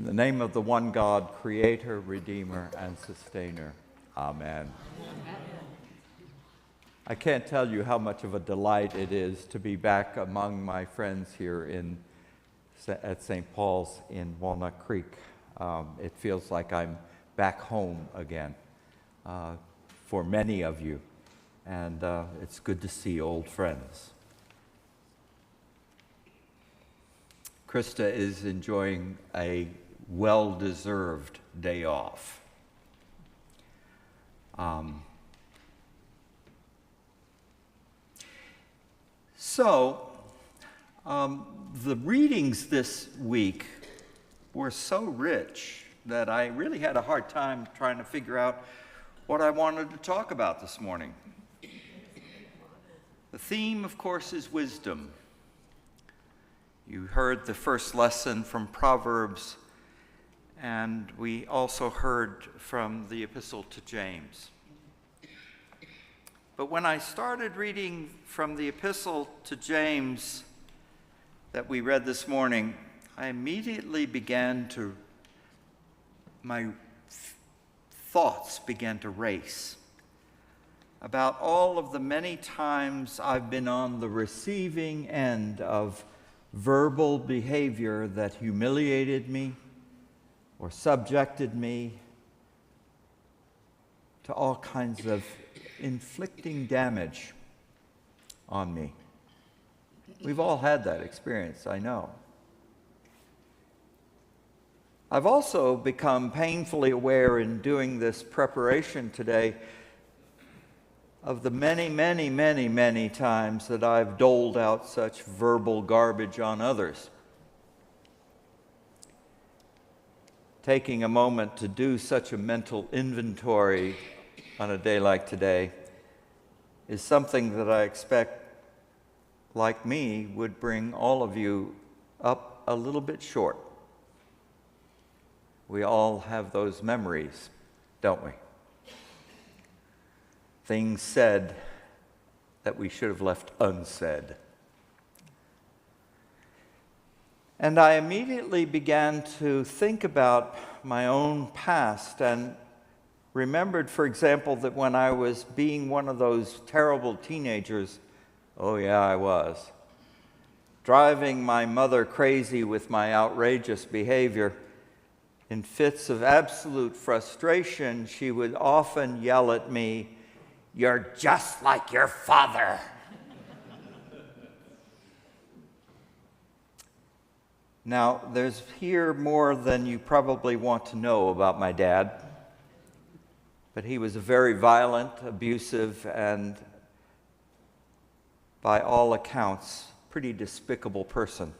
In the name of the one God, Creator, Redeemer, and Sustainer. Amen. I can't tell you how much of a delight it is to be back among my friends here at St. Paul's in Walnut Creek. It feels like I'm back home again for many of you, and it's good to see old friends. Krista is enjoying a well-deserved day off. The readings this week were so rich that I really had a hard time trying to figure out what I wanted to talk about this morning. The theme, of course, is wisdom. You heard the first lesson from Proverbs, and we also heard from the Epistle to James. But when I started reading from the Epistle to James that we read this morning, I immediately my thoughts began to race about all of the many times I've been on the receiving end of verbal behavior that humiliated me or subjected me to all kinds of inflicting damage on me. We've all had that experience, I know. I've also become painfully aware in doing this preparation today of the many, many, many, many times that I've doled out such verbal garbage on others. Taking a moment to do such a mental inventory on a day like today is something that I expect, like me, would bring all of you up a little bit short. We all have those memories, don't we? Things said that we should have left unsaid. And I immediately began to think about my own past and remembered, for example, that when I was being one of those terrible teenagers, oh yeah, I was, driving my mother crazy with my outrageous behavior, in fits of absolute frustration, she would often yell at me, "You're just like your father." Now, there's here more than you probably want to know about my dad, but he was a very violent, abusive, and by all accounts, pretty despicable person.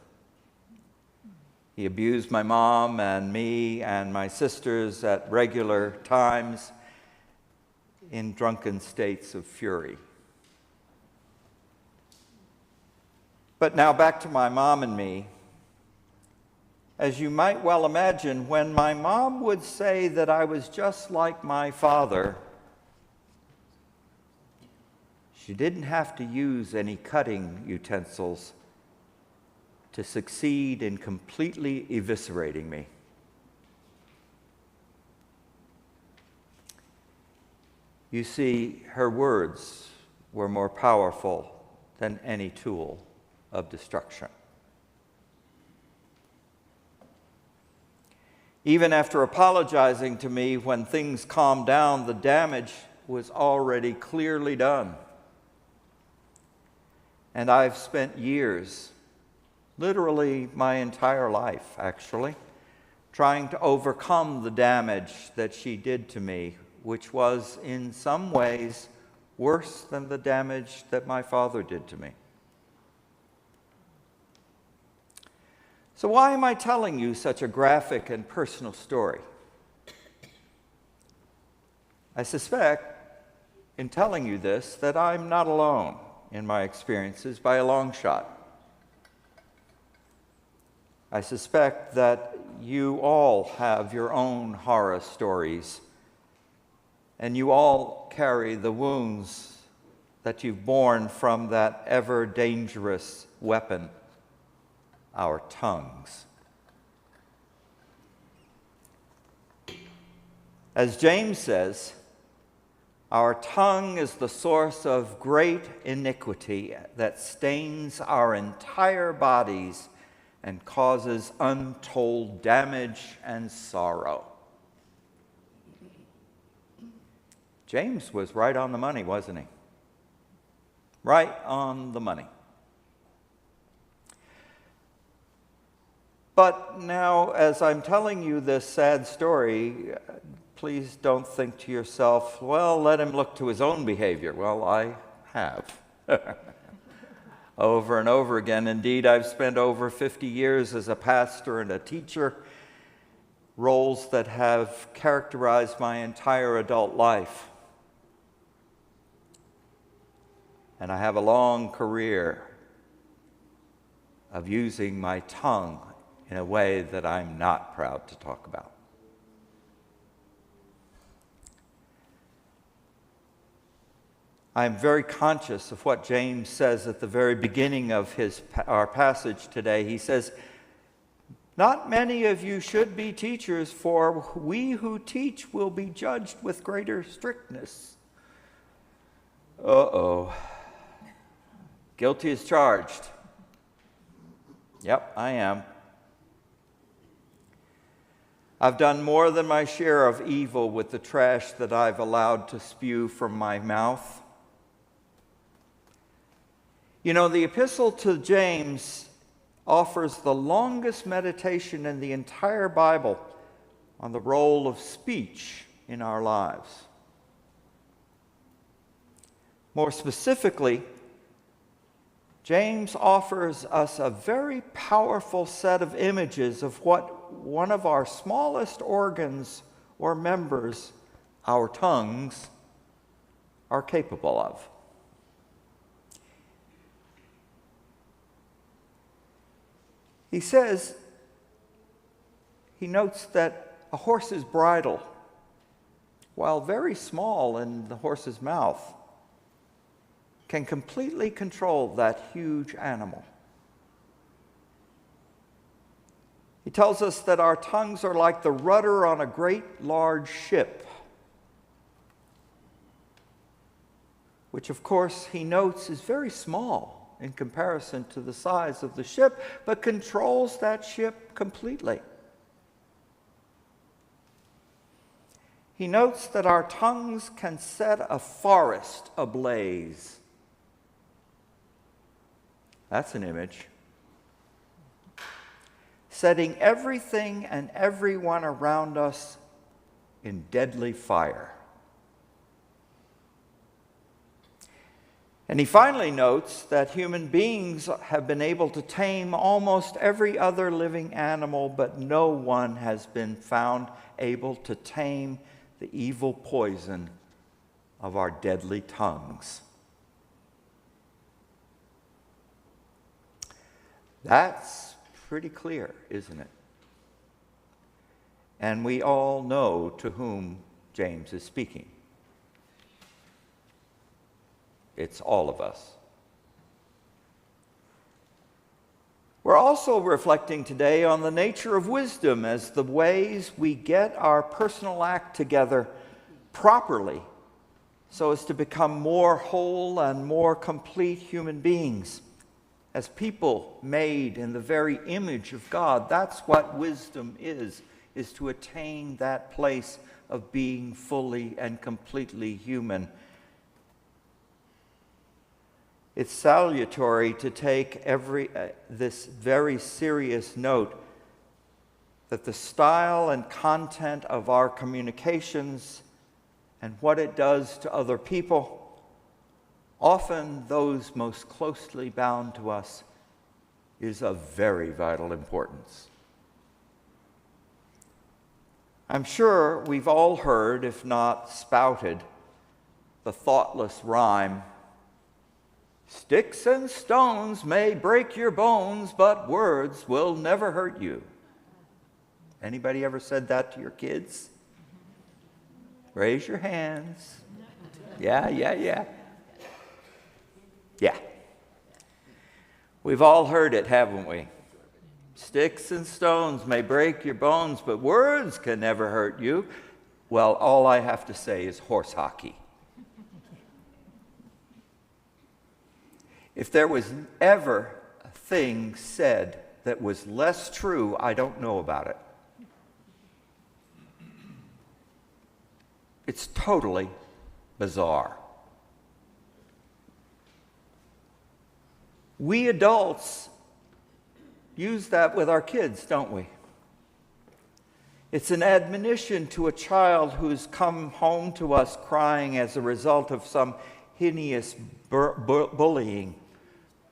He abused my mom and me and my sisters at regular times in drunken states of fury. But now back to my mom and me. As you might well imagine, when my mom would say that I was just like my father, she didn't have to use any cutting utensils to succeed in completely eviscerating me. You see, her words were more powerful than any tool of destruction. Even after apologizing to me when things calmed down, the damage was already clearly done. And I've spent years, literally my entire life actually, trying to overcome the damage that she did to me, which was in some ways worse than the damage that my father did to me. So why am I telling you such a graphic and personal story? I suspect, in telling you this, that I'm not alone in my experiences by a long shot. I suspect that you all have your own horror stories, and you all carry the wounds that you've borne from that ever dangerous weapon, our tongues. As James says, our tongue is the source of great iniquity that stains our entire bodies and causes untold damage and sorrow. James was right on the money, wasn't he? Right on the money. But now, as I'm telling you this sad story, please don't think to yourself, well, let him look to his own behavior. Well, I have. Over and over again. Indeed, I've spent over 50 years as a pastor and a teacher, roles that have characterized my entire adult life. And I have a long career of using my tongue in a way that I'm not proud to talk about. I'm very conscious of what James says at the very beginning of our passage today. He says, "Not many of you should be teachers, for we who teach will be judged with greater strictness." Uh-oh. Guilty as charged. Yep, I am. I've done more than my share of evil with the trash that I've allowed to spew from my mouth. You know, the epistle to James offers the longest meditation in the entire Bible on the role of speech in our lives. More specifically, James offers us a very powerful set of images of what one of our smallest organs or members, our tongues, are capable of. He says, he notes that a horse's bridle, while very small in the horse's mouth, can completely control that huge animal. He tells us that our tongues are like the rudder on a great large ship, which of course he notes is very small in comparison to the size of the ship, but controls that ship completely. He notes that our tongues can set a forest ablaze. That's an image. Setting everything and everyone around us in deadly fire. And he finally notes that human beings have been able to tame almost every other living animal, but no one has been found able to tame the evil poison of our deadly tongues. That's pretty clear, isn't it? And we all know to whom James is speaking. It's all of us. We're also reflecting today on the nature of wisdom as the ways we get our personal act together properly so as to become more whole and more complete human beings. As people made in the very image of God, that's what wisdom is to attain that place of being fully and completely human. It's salutary to take this very serious note that the style and content of our communications and what it does to other people, often those most closely bound to us, is of very vital importance. I'm sure we've all heard, if not spouted, the thoughtless rhyme, "Sticks and stones may break your bones, but words will never hurt you." Anybody ever said that to your kids? Raise your hands. Yeah. Yeah. We've all heard it, haven't we? Sticks and stones may break your bones, but words can never hurt you. well, all I have to say is horse hockey. If there was ever a thing said that was less true, I don't know about it. It's totally bizarre. We adults use that with our kids, don't we? It's an admonition to a child who's come home to us crying as a result of some heinous bullying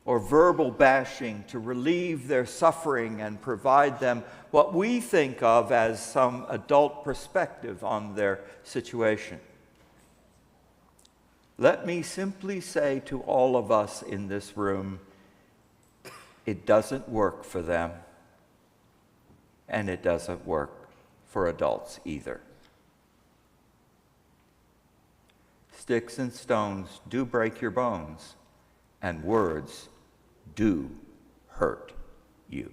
or verbal bashing, to relieve their suffering and provide them what we think of as some adult perspective on their situation. Let me simply say to all of us in this room, it doesn't work for them, and it doesn't work for adults either. Sticks and stones do break your bones, and words do hurt you.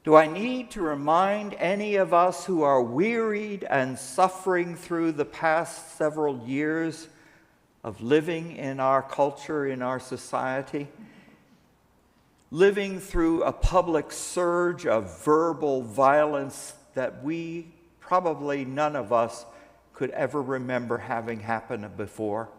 Do I need to remind any of us who are wearied and suffering through the past several years of living in our culture, in our society, living through a public surge of verbal violence that we, probably none of us, could ever remember having happened before?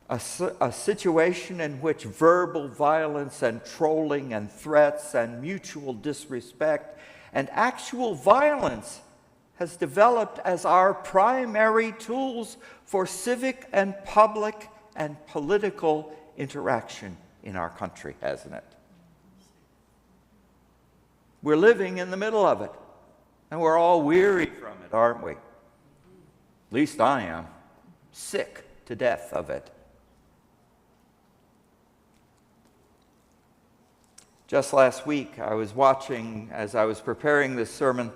A situation in which verbal violence and trolling and threats and mutual disrespect and actual violence has developed as our primary tools for civic and public and political interaction in our country, hasn't it? We're living in the middle of it, and we're all weary from it, aren't we? At least I am. Sick to death of it. Just last week, I was watching, as I was preparing this sermon,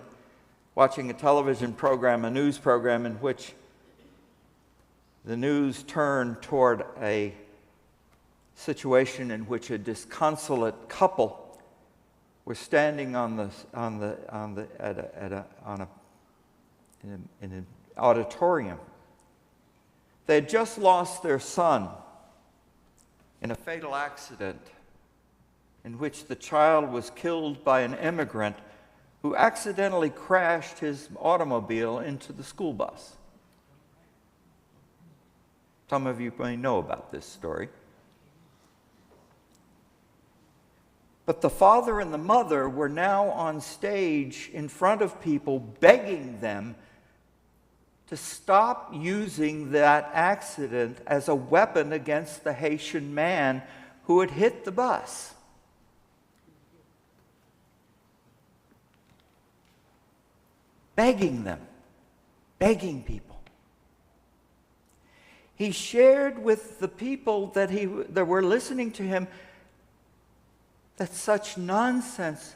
watching a television program, a news program, in which the news turned toward a situation in which a disconsolate couple were standing in an auditorium. They had just lost their son in a fatal accident in which the child was killed by an immigrant who accidentally crashed his automobile into the school bus. Some of you may know about this story. But the father and the mother were now on stage in front of people, begging them to stop using that accident as a weapon against the Haitian man who had hit the bus. Begging them, begging people. He shared with the people that were listening to him that such nonsense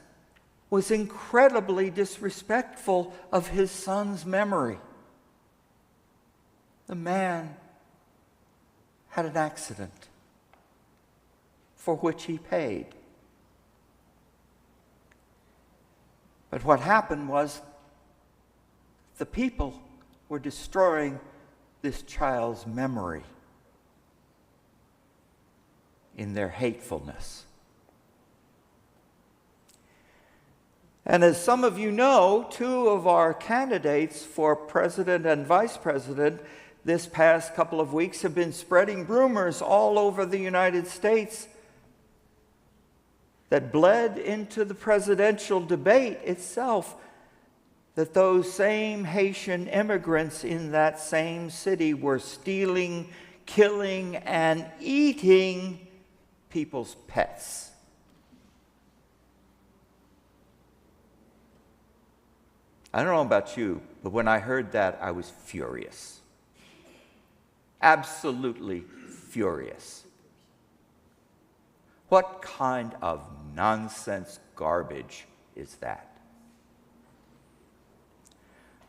was incredibly disrespectful of his son's memory. The man had an accident for which he paid. But what happened was the people were destroying this child's memory in their hatefulness. And as some of you know, two of our candidates for president and vice president this past couple of weeks have been spreading rumors all over the United States that bled into the presidential debate itself, that those same Haitian immigrants in that same city were stealing, killing, and eating people's pets. I don't know about you, but when I heard that, I was furious. Absolutely furious. What kind of nonsense garbage is that?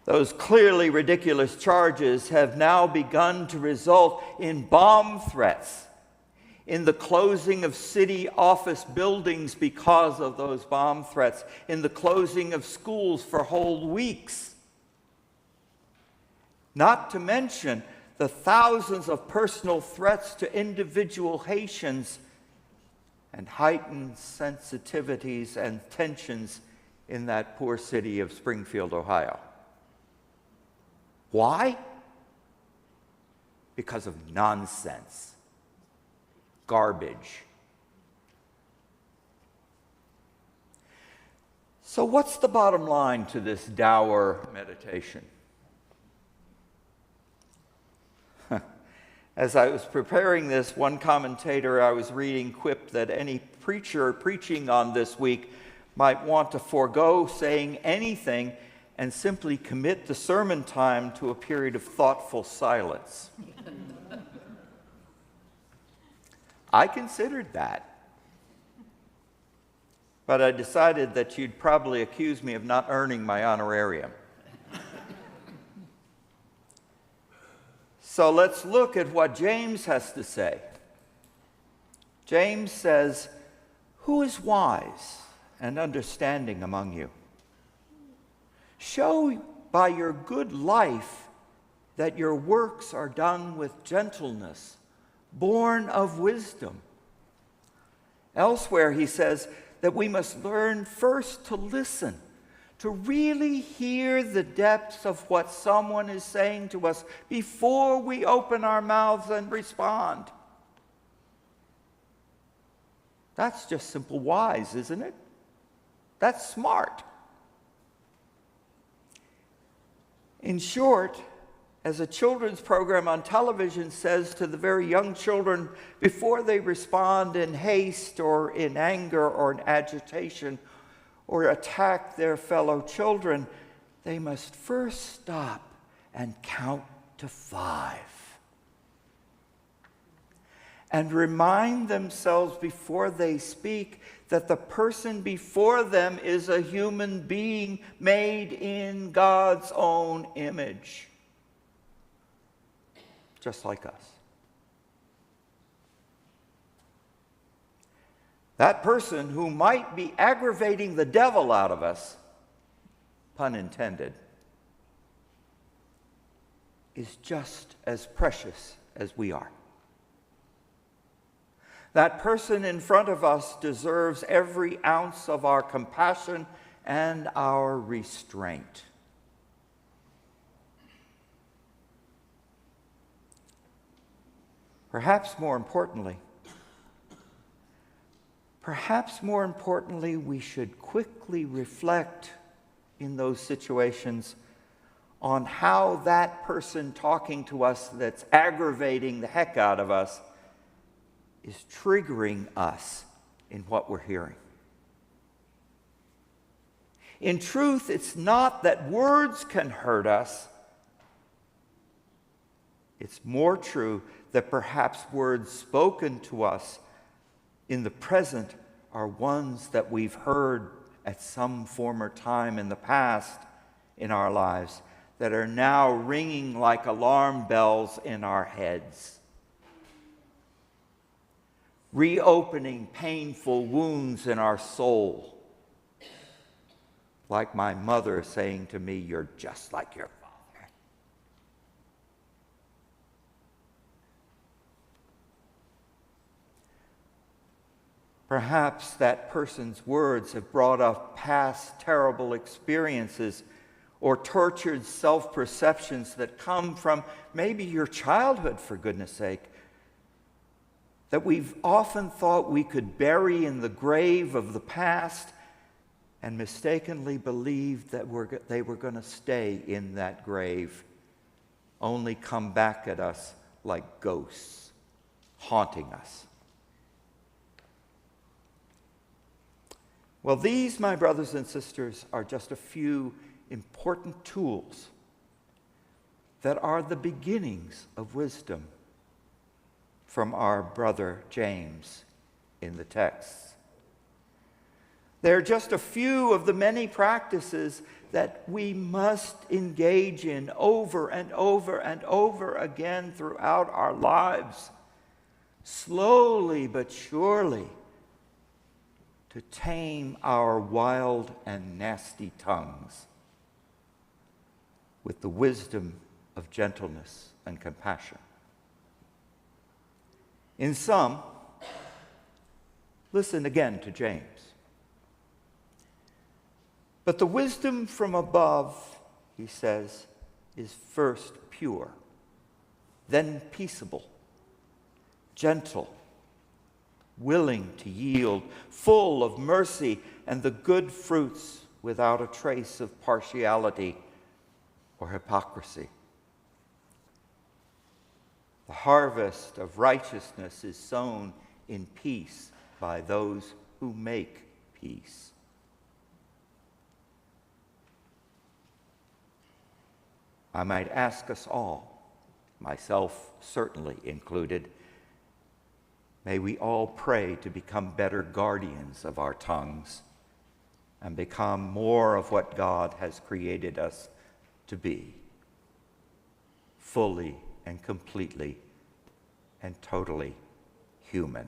Those clearly ridiculous charges have now begun to result in bomb threats, in the closing of city office buildings because of those bomb threats, in the closing of schools for whole weeks. Not to mention the thousands of personal threats to individual Haitians and heightened sensitivities and tensions in that poor city of Springfield, Ohio. Why? Because of nonsense, garbage. So what's the bottom line to this dour meditation? As I was preparing this, one commentator I was reading quipped that any preacher preaching on this week might want to forego saying anything and simply commit the sermon time to a period of thoughtful silence. I considered that, but I decided that you'd probably accuse me of not earning my honorarium. So let's look at what James has to say. James says, "Who is wise and understanding among you? Show by your good life that your works are done with gentleness, born of wisdom." Elsewhere he says that we must learn first to listen, to really hear the depths of what someone is saying to us before we open our mouths and respond. That's just simple wise, isn't it? That's smart. In short, as a children's program on television says to the very young children before they respond in haste or in anger or in agitation or attack their fellow children, they must first stop and count to 5. And remind themselves before they speak that the person before them is a human being made in God's own image, just like us. That person who might be aggravating the devil out of us, pun intended, is just as precious as we are. That person in front of us deserves every ounce of our compassion and our restraint. Perhaps more importantly, we should quickly reflect in those situations on how that person talking to us that's aggravating the heck out of us is triggering us in what we're hearing. In truth, it's not that words can hurt us. It's more true that perhaps words spoken to us in the present are ones that we've heard at some former time in the past in our lives that are now ringing like alarm bells in our heads, reopening painful wounds in our soul, like my mother saying to me, "You're just like your father." Perhaps that person's words have brought up past terrible experiences or tortured self-perceptions that come from maybe your childhood, for goodness sake, that we've often thought we could bury in the grave of the past and mistakenly believed that they were going to stay in that grave, only come back at us like ghosts, haunting us. Well, these, my brothers and sisters, are just a few important tools that are the beginnings of wisdom from our brother James in the text. They're just a few of the many practices that we must engage in over and over and over again throughout our lives, slowly but surely, to tame our wild and nasty tongues with the wisdom of gentleness and compassion. In sum, listen again to James. But the wisdom from above, he says, is first pure, then peaceable, gentle, willing to yield, full of mercy and the good fruits, without a trace of partiality or hypocrisy. The harvest of righteousness is sown in peace by those who make peace. I might ask us all, myself certainly included, may we all pray to become better guardians of our tongues and become more of what God has created us to be, fully and completely and totally human.